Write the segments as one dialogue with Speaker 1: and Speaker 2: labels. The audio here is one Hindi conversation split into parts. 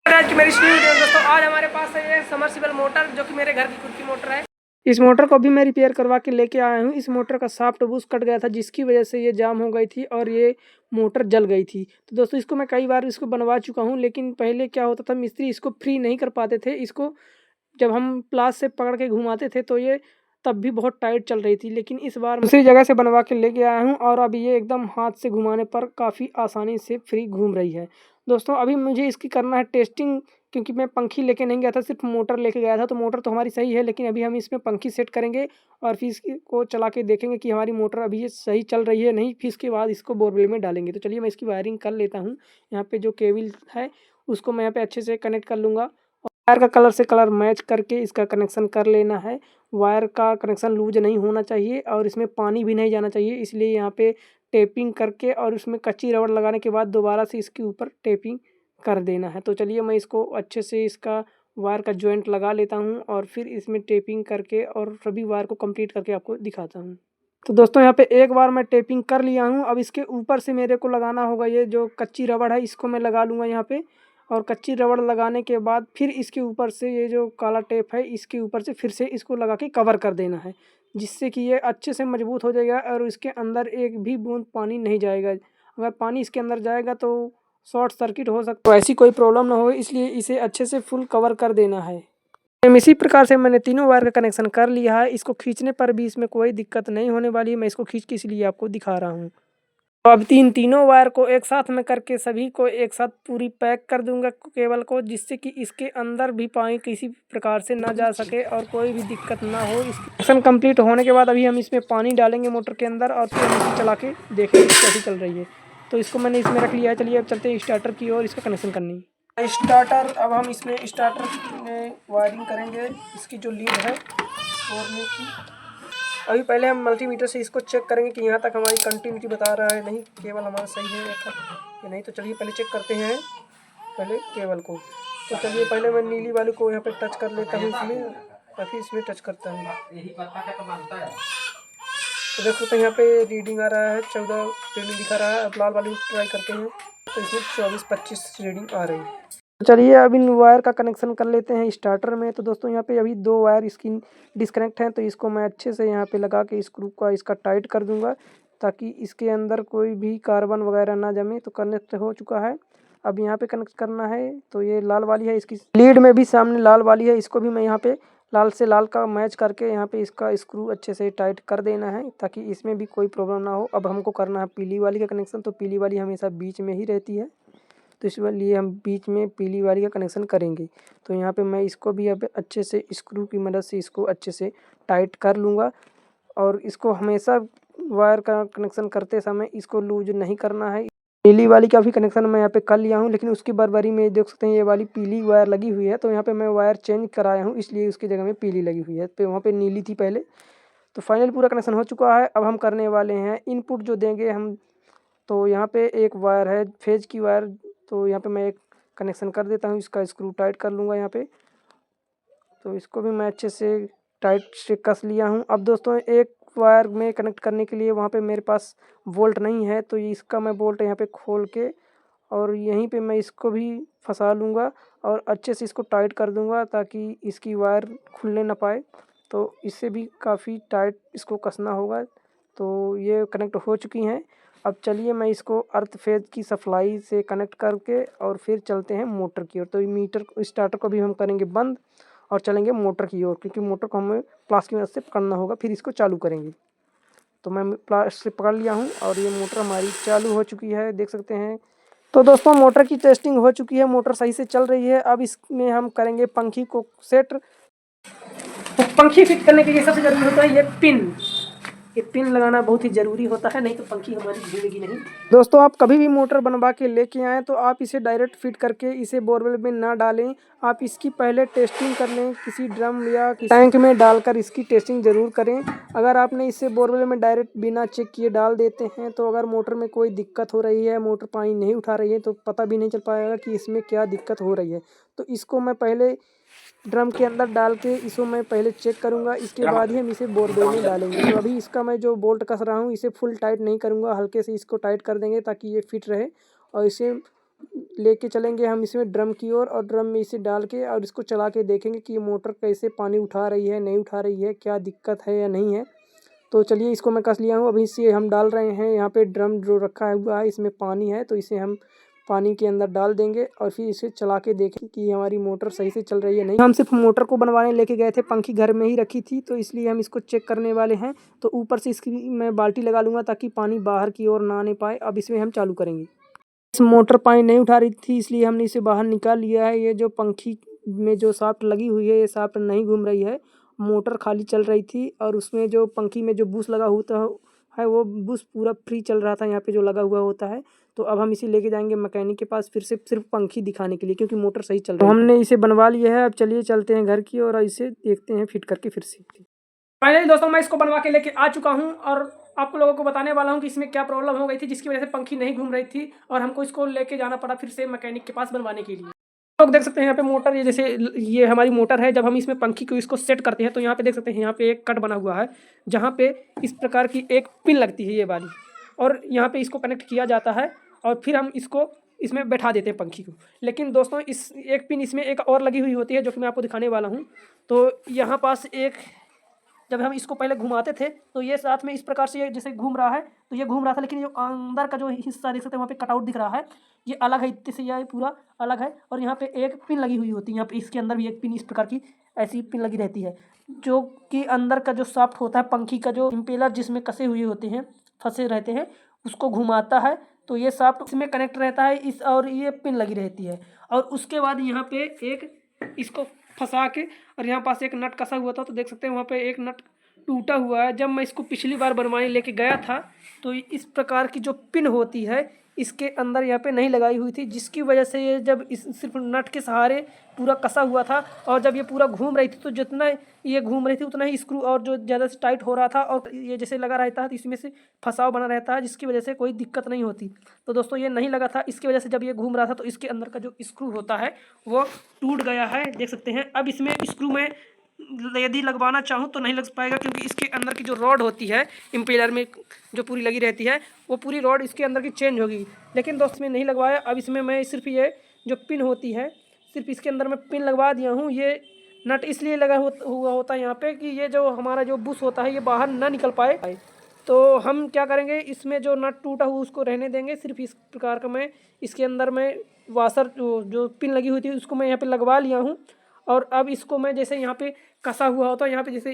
Speaker 1: आज की मेरी वीडियो दोस्तों, आज हमारे पास है ये समरसिबल मोटर जो कि मेरे घर की खुद की मोटर है। इस मोटर को भी मैं रिपेयर करवा के लेके आया हूँ। इस मोटर का शाफ्ट बूस कट गया था जिसकी वजह से ये जाम हो गई थी और ये मोटर जल गई थी। तो दोस्तों इसको मैं कई बार इसको बनवा चुका हूँ, लेकिन पहले क्या होता था, मिस्त्री इसको फ्री नहीं कर पाते थे। इसको जब हम प्लास से पकड़ के घुमाते थे तो ये तब भी बहुत टाइट चल रही थी, लेकिन इस बार दूसरी जगह से बनवा के लेके आया हूँ और अभी ये एकदम हाथ से घुमाने पर काफ़ी आसानी से फ्री घूम रही है। दोस्तों अभी मुझे इसकी करना है टेस्टिंग, क्योंकि मैं पंखी लेके नहीं गया था, सिर्फ मोटर लेके गया था। तो मोटर तो हमारी सही है, लेकिन अभी हम इसमें पंखी सेट करेंगे और फिर इसको चला के देखेंगे कि हमारी मोटर अभी ये सही चल रही है नहीं। फिर इसके बाद इसको बोरवेल में डालेंगे। तो चलिए मैं इसकी वायरिंग कर लेता हूँ। यहाँ पे जो केबल है उसको मैं यहाँ पे अच्छे से कनेक्ट कर लूँगा। वायर का कलर से कलर मैच करके इसका कनेक्शन कर लेना है। वायर का कनेक्शन लूज नहीं होना चाहिए और इसमें पानी भी नहीं जाना चाहिए, इसलिए यहाँ पे टेपिंग करके और उसमें कच्ची रबड़ लगाने के बाद दोबारा से इसके ऊपर टेपिंग कर देना है। तो चलिए मैं इसको अच्छे से इसका वायर का जॉइंट लगा लेता हूँ और फिर इसमें टेपिंग करके और सभी वायर को कंप्लीट करके आपको दिखाता हूँ। तो दोस्तों यहाँ पे एक बार मैं टेपिंग कर लिया हूँ। अब इसके ऊपर से मेरे को लगाना होगा ये जो कच्ची रबड़ है, इसको मैं लगा लूँगा यहाँ पे। और कच्ची रबड़ लगाने के बाद फिर इसके ऊपर से ये जो काला टेप है इसके ऊपर से फिर से इसको लगा के कवर कर देना है, जिससे कि ये अच्छे से मजबूत हो जाएगा और इसके अंदर एक भी बूंद पानी नहीं जाएगा। अगर पानी इसके अंदर जाएगा तो शॉर्ट सर्किट हो सकता है, ऐसी कोई प्रॉब्लम ना हो, इसलिए इसे अच्छे से फुल कवर कर देना है। इसी प्रकार से मैंने तीनों वायर का कनेक्शन कर लिया है। इसको खींचने पर भी इसमें कोई दिक्कत नहीं होने वाली है। मैं इसको खींच के इसलिए आपको दिखा रहा हूँ। तो अब तीनों वायर को एक साथ में करके सभी को एक साथ पूरी पैक कर दूंगा केबल को, जिससे कि इसके अंदर भी पानी किसी प्रकार से ना जा सके और कोई भी दिक्कत ना हो। इस कनेक्शन कंप्लीट होने के बाद अभी हम इसमें पानी डालेंगे मोटर के अंदर और फिर हम इसे चला के देखेंगे कैसी चल रही है। तो इसको मैंने इसमें रख लिया है। चलिए अब चलते हैं स्टार्टर की ओर इसका कनेक्शन करने। स्टार्टर, अब हम इसमें स्टार्टर में वायरिंग करेंगे इसकी जो लीड है जोड़ने की। अभी पहले हम मल्टीमीटर से इसको चेक करेंगे कि यहाँ तक हमारी कंटिन्यूटी बता रहा है नहीं, केबल हमारा सही है या नहीं। तो चलिए पहले चेक करते हैं पहले केबल को। तो चलिए पहले मैं नीली वाले को यहाँ पे टच कर लेता हूँ इसमें और फिर इसमें टच करता हूँ। तो देख सकते हैं यहाँ पे रीडिंग आ रहा है 14 रीडिंग दिखा रहा है। अब लाल वाली ट्राई करते हैं तो इसमें 24-25 रीडिंग आ रही है। चलिए अब इन वायर का कनेक्शन कर लेते हैं स्टार्टर में। तो दोस्तों यहाँ पे अभी 2 वायर इसकी डिस्कनेक्ट हैं, तो इसको मैं अच्छे से यहाँ पे लगा के स्क्रू का इसका टाइट कर दूंगा ताकि इसके अंदर कोई भी कार्बन वगैरह ना जमे। तो कनेक्ट हो चुका है। अब यहाँ पे कनेक्ट करना है। तो ये लाल वाली है, इसकी लीड में भी सामने लाल वाली है, इसको भी मैं यहाँ पे लाल से लाल का मैच करके यहाँ पे इसका स्क्रू अच्छे से टाइट कर देना है ताकि इसमें भी कोई प्रॉब्लम ना हो। अब हमको करना है पीली वाली का कनेक्शन। तो पीली वाली हमेशा बीच में ही रहती है, तो इस लिए हम बीच में पीली वाली का कनेक्शन करेंगे। तो यहाँ पे मैं इसको भी अब अच्छे से स्क्रू की मदद से इसको अच्छे से टाइट कर लूँगा। और इसको हमेशा वायर का कनेक्शन करते समय इसको लूज नहीं करना है। नीली वाली का भी कनेक्शन मैं यहाँ पे कर लिया हूँ, लेकिन उसकी बराबरी में देख सकते हैं ये वाली पीली वायर लगी हुई है। तो यहाँ पे मैं वायर चेंज कराया हूँ, इसलिए उसकी जगह में पीली लगी हुई है। तो वहाँ पे नीली थी पहले। तो फाइनल पूरा कनेक्शन हो चुका है। अब हम करने वाले हैं इनपुट जो देंगे हम। तो यहाँ पे एक वायर है फेज की वायर, तो यहाँ पे मैं एक कनेक्शन कर देता हूँ, इसका स्क्रू टाइट कर लूँगा यहाँ पे। तो इसको भी मैं अच्छे से टाइट से कस लिया हूँ। अब दोस्तों एक वायर में कनेक्ट करने के लिए वहाँ पे मेरे पास बोल्ट नहीं है, तो इसका मैं बोल्ट यहाँ पे खोल के और यहीं पे मैं इसको भी फंसा लूँगा और अच्छे से इसको टाइट कर दूँगा ताकि इसकी वायर खुलने ना पाए। तो इससे भी काफ़ी टाइट इसको कसना होगा। तो ये कनेक्ट हो चुकी हैं। अब चलिए मैं इसको अर्थ फेज की सप्लाई से कनेक्ट करके और फिर चलते हैं मोटर की ओर। तो मीटर स्टार्टर को भी हम करेंगे बंद और चलेंगे मोटर की ओर, क्योंकि मोटर को हमें प्लास की मदद से पकड़ना होगा, फिर इसको चालू करेंगे। तो मैं प्लास से पकड़ लिया हूँ और ये मोटर हमारी चालू हो चुकी है, देख सकते हैं। तो दोस्तों मोटर की टेस्टिंग हो चुकी है, मोटर सही से चल रही है। अब इसमें हम करेंगे पंखी को सेट। तो पंखी फिट करने के लिए सबसे जरूरी होता है ये पिन। ये पिन लगाना बहुत ही ज़रूरी होता है, नहीं तो पंखी हमारी घूमेगी नहीं। दोस्तों आप कभी भी मोटर बनवा के लेके आएँ तो आप इसे डायरेक्ट फिट करके इसे बोरवेल में ना डालें। आप इसकी पहले टेस्टिंग कर लें, किसी ड्रम या किसी टैंक में डालकर इसकी टेस्टिंग ज़रूर करें। अगर आपने इसे बोरवेल में डायरेक्ट बिना चेक किए डाल देते हैं तो अगर मोटर में कोई दिक्कत हो रही है, मोटर पानी नहीं उठा रही है, तो पता भी नहीं चल पाएगा कि इसमें क्या दिक्कत हो रही है। तो इसको मैं पहले ड्रम के अंदर डाल के इसको मैं पहले चेक करूंगा, इसके बाद ही हम इसे बोरवेल में डालेंगे। तो अभी इसका मैं जो बोल्ट कस रहा हूँ इसे फुल टाइट नहीं करूंगा, हल्के से इसको टाइट कर देंगे ताकि ये फिट रहे और इसे लेके चलेंगे हम इसमें ड्रम की ओर, और ड्रम में इसे डाल के और इसको चला के देखेंगे कि ये मोटर कैसे पानी उठा रही है, नहीं उठा रही है, क्या दिक्कत है या नहीं है। तो चलिए इसको मैं कस लिया हूँ। अभी इसे हम डाल रहे हैं, यहाँ पे ड्रम जो रखा हुआ है इसमें पानी है, तो इसे हम पानी के अंदर डाल देंगे और फिर इसे चला के देखें कि हमारी मोटर सही से चल रही है नहीं। हम सिर्फ मोटर को बनवाने लेके गए थे, पंखी घर में ही रखी थी, तो इसलिए हम इसको चेक करने वाले हैं। तो ऊपर से इसकी मैं बाल्टी लगा लूँगा ताकि पानी बाहर की ओर ना आने पाए। अब इसमें हम चालू करेंगे। इस मोटर पानी नहीं उठा रही थी, इसलिए हमने इसे बाहर निकाल लिया है। ये जो पंखी में जो शाफ्ट लगी हुई है, ये शाफ्ट नहीं घूम रही है, मोटर खाली चल रही थी, और उसमें जो पंखी में जो बूस लगा होता है वो बूस पूरा फ्री चल रहा था यहाँ पे जो लगा हुआ होता है। तो अब हम इसे लेके जाएंगे मैकेनिक के पास फिर से, सिर्फ पंखी दिखाने के लिए, क्योंकि मोटर सही चल रही है। हमने इसे बनवा लिया है। अब चलिए चलते हैं घर की और इसे देखते हैं फिट करके फिर से। फाइनली दोस्तों मैं इसको बनवा के लेके आ चुका हूँ और आपको लोगों को बताने वाला हूँ कि इसमें क्या प्रॉब्लम हो गई थी जिसकी वजह से पंखी नहीं घूम रही थी और हमको इसको लेके जाना पड़ा फिर से मैकेनिक के पास बनवाने के लिए। लोग देख सकते हैं यहाँ पे मोटर, ये जैसे ये हमारी मोटर है, जब हम इसमें पंखी को इसको सेट करते हैं तो यहाँ पे देख सकते हैं यहाँ पे एक कट बना हुआ है जहाँ पे इस प्रकार की एक पिन लगती है ये वाली, और यहाँ पे इसको कनेक्ट किया जाता है और फिर हम इसको इसमें बैठा देते हैं पंखी को। लेकिन दोस्तों इस एक पिन इसमें एक और लगी हुई होती है जो कि मैं आपको दिखाने वाला हूँ। तो यहाँ पास एक, जब हम इसको पहले घुमाते थे तो ये साथ में इस प्रकार से ये जैसे घूम रहा है, तो ये घूम रहा था, लेकिन जो अंदर का जो हिस्सा देख सकते हैं वहाँ पे कटआउट दिख रहा है, ये अलग है, इतने से ये पूरा अलग है। और यहाँ पे एक पिन लगी हुई होती है, यहाँ पे इसके अंदर भी एक पिन इस प्रकार की ऐसी पिन लगी रहती है, जो कि अंदर का जो शाफ्ट होता है पंखी का, जो इम्पेलर जिसमें कसे हुए होते हैं, फंसे रहते हैं, उसको घुमाता है। तो ये शाफ्ट इसमें कनेक्ट रहता है इस, और ये पिन लगी रहती है। और उसके बाद यहाँ पे एक इसको फंसा के, और यहाँ पास एक नट कसा हुआ था, तो देख सकते हैं वहाँ पे एक नट टूटा हुआ है। जब मैं इसको पिछली बार बनवाने लेके गया था तो इस प्रकार की जो पिन होती है इसके अंदर यहाँ पे नहीं लगाई हुई थी, जिसकी वजह से ये जब इस सिर्फ नट के सहारे पूरा कसा हुआ था, और जब ये पूरा घूम रही थी तो जितना ये घूम रही थी उतना ही स्क्रू और जो ज़्यादा से टाइट हो रहा था, और ये जैसे लगा रहता है तो इसमें से फंसाव बना रहता है, जिसकी वजह से कोई दिक्कत नहीं होती। तो दोस्तों ये नहीं लगा था, इसकी वजह से जब ये घूम रहा था तो इसके अंदर का जो स्क्रू होता है वो टूट गया है, देख सकते हैं। अब इसमें स्क्रू में यदि लगवाना चाहूँ तो नहीं लग पाएगा, क्योंकि इसके अंदर की जो रॉड होती है इम्पेलर में जो पूरी लगी रहती है, वो पूरी रॉड इसके अंदर की चेंज होगी। लेकिन दोस्त में नहीं लगवाया। अब इसमें मैं सिर्फ ये जो पिन होती है, सिर्फ इसके अंदर मैं पिन लगवा दिया हूँ। ये नट इसलिए लगा हुआ होता है यहाँ पे कि ये जो हमारा जो बुश होता है ये बाहर ना निकल पाए। तो हम क्या करेंगे, इसमें जो नट टूटा हुआ उसको रहने देंगे। सिर्फ इस प्रकार का मैं इसके अंदर में वाशर जो पिन लगी हुई थी उसको मैं यहाँ पे लगवा लिया हूँ। और अब इसको मैं जैसे यहाँ पे कसा हुआ होता है, यहाँ पे जैसे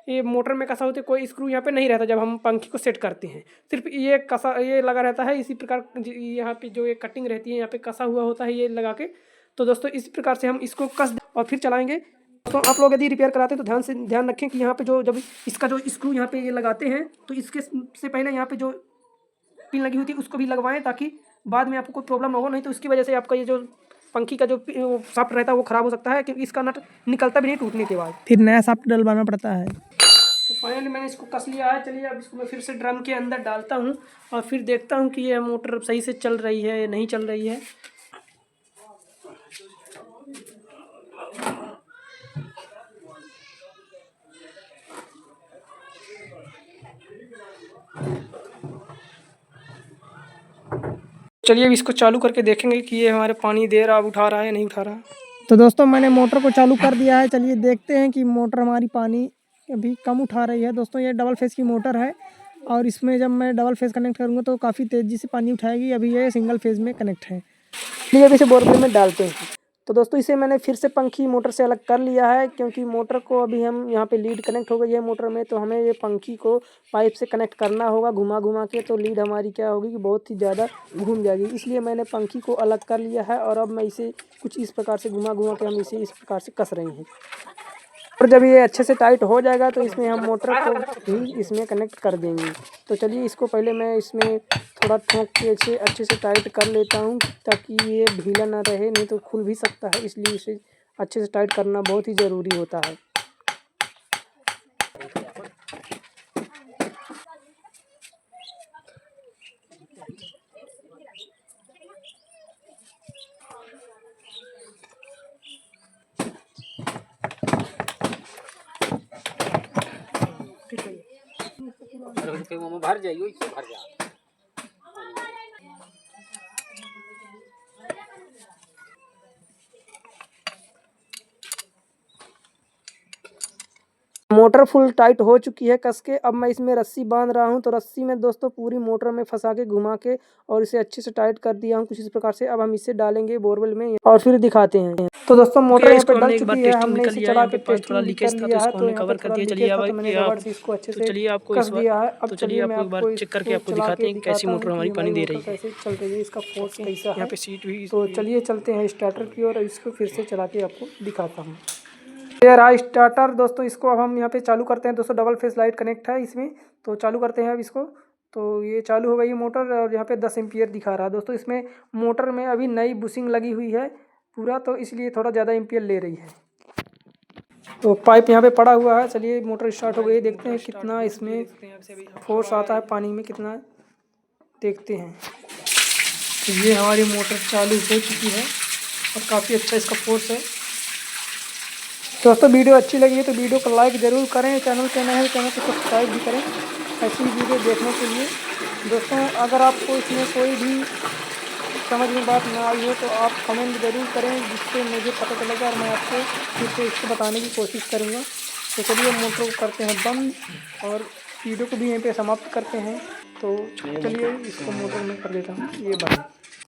Speaker 1: ये मोटर में कसा होता है, कोई स्क्रू यहाँ पे नहीं रहता जब हम पंखी को सेट करते हैं, सिर्फ ये कसा ये लगा रहता है। इसी प्रकार यहाँ पे जो ये कटिंग रहती है यहाँ पे कसा हुआ होता है ये लगा के। तो दोस्तों इस प्रकार से हम इसको कस और फिर चलाएंगे। तो आप लोग यदि रिपेयर कराते हैं तो ध्यान रखें कि यहाँ पे जो जब इसका जो स्क्रू यहाँ पे ये लगाते हैं तो इसके से पहले यहाँ पे जो पिन लगी हुई थी उसको भी लगवाएं, ताकि बाद में आपको कोई प्रॉब्लम ना हो। नहीं तो इसकी वजह से आपका ये जो पंखी का जो शाफ्ट रहता है वो ख़राब हो सकता है, क्योंकि इसका नट निकलता भी नहीं टूटने के बाद, फिर नया शाफ्ट डलवाना पड़ता है। तो फाइनली मैंने इसको कस लिया है। चलिए अब इसको मैं फिर से ड्रम के अंदर डालता हूँ और फिर देखता हूँ कि ये मोटर सही से चल रही है या नहीं चल रही है। चलिए अब इसको चालू करके देखेंगे कि ये हमारे पानी दे रहा, उठा रहा है या नहीं उठा रहा। तो दोस्तों मैंने मोटर को चालू कर दिया है। चलिए देखते हैं कि मोटर हमारी पानी अभी कम उठा रही है। दोस्तों ये डबल फेज़ की मोटर है और इसमें जब मैं डबल फेज़ कनेक्ट करूँगा तो काफ़ी तेज़ी से पानी उठाएगी। अभी ये सिंगल फेज़ में कनेक्ट है। चलिए अब इसे बोरवेल में डालते हैं। तो दोस्तों इसे मैंने फिर से पंखी मोटर से अलग कर लिया है, क्योंकि मोटर को अभी हम यहाँ पे लीड कनेक्ट हो गई है मोटर में, तो हमें ये पंखी को पाइप से कनेक्ट करना होगा घुमा घुमा के। तो लीड हमारी क्या होगी कि बहुत ही ज़्यादा घूम जाएगी, इसलिए मैंने पंखी को अलग कर लिया है। और अब मैं इसे कुछ इस प्रकार से घुमा घुमा के हम इसे इस प्रकार से कस रहे हैं। और जब ये अच्छे से टाइट हो जाएगा तो इसमें हम मोटर को भी इसमें कनेक्ट कर देंगे। तो चलिए इसको पहले मैं इसमें थोड़ा ठोक के अच्छे से टाइट कर लेता हूँ, ताकि ये ढीला ना रहे, नहीं तो खुल भी सकता है, इसलिए इसे अच्छे से टाइट करना बहुत ही ज़रूरी होता है। भर जाइए, भर जा। मोटर फुल टाइट हो चुकी है कस के। अब मैं इसमें रस्सी बांध रहा हूँ। तो रस्सी में दोस्तों पूरी मोटर में फंसा के घुमा के और इसे अच्छे से टाइट कर दिया हूँ कुछ इस प्रकार से। अब हम इसे डालेंगे बोरवेल में और फिर दिखाते हैं। तो दोस्तों मोटर यहाँ पे डल चुकी है, हमने इसे चला के टेस्टिंग भी कर लिया है। तो यहाँ पे थोड़ा लीकेज था तो मैंने रबड़ से इसको अच्छे से कस दिया है। अब चलिए मैं आपको इसको चला के दिखाता हूँ कि हमारी मोटर कैसे चल रही है, इसका फोर्स कैसा है। तो चलिए चलते हैं स्टार्टर की ओर, इसको फिर से चला के आपको दिखाता हूँ। ये रहा स्टार्टर दोस्तों। इसको अब हम यहाँ पे चालू करते हैं। दोस्तों डबल फेस लाइट कनेक्ट है इसमें, तो चालू करते हैं अब इसको। तो ये चालू हो गई मोटर और यहाँ पे 10 एम्पियर दिखा रहा है दोस्तों। इसमें मोटर में अभी नई बुशिंग लगी हुई है पूरा, तो इसलिए थोड़ा ज़्यादा एम्पियर ले रही है। तो पाइप यहाँ पे पड़ा हुआ है। चलिए मोटर स्टार्ट हो गई, देखते हैं कितना इसमें फोर्स आता है पानी में, कितना देखते हैं। तो ये हमारी मोटर चालू हो चुकी है और काफ़ी अच्छा इसका फोर्स है। दोस्तों वीडियो अच्छी लगी है तो वीडियो को लाइक ज़रूर करें, चैनल पे नए हैं चैनल को सब्सक्राइब भी करें ऐसी वीडियो देखने के लिए। दोस्तों अगर आपको इसमें कोई भी समझ में बात ना आई हो तो आप कमेंट ज़रूर करें, जिससे मुझे पता चलेगा और मैं आपको फिर से इसको बताने की कोशिश करूँगा। तो चलिए मोटर को करते हैं बंद और वीडियो को भी यहीं पे समाप्त करते हैं। तो चलिए इसको मोटर में कर देता हूँ ये बंद।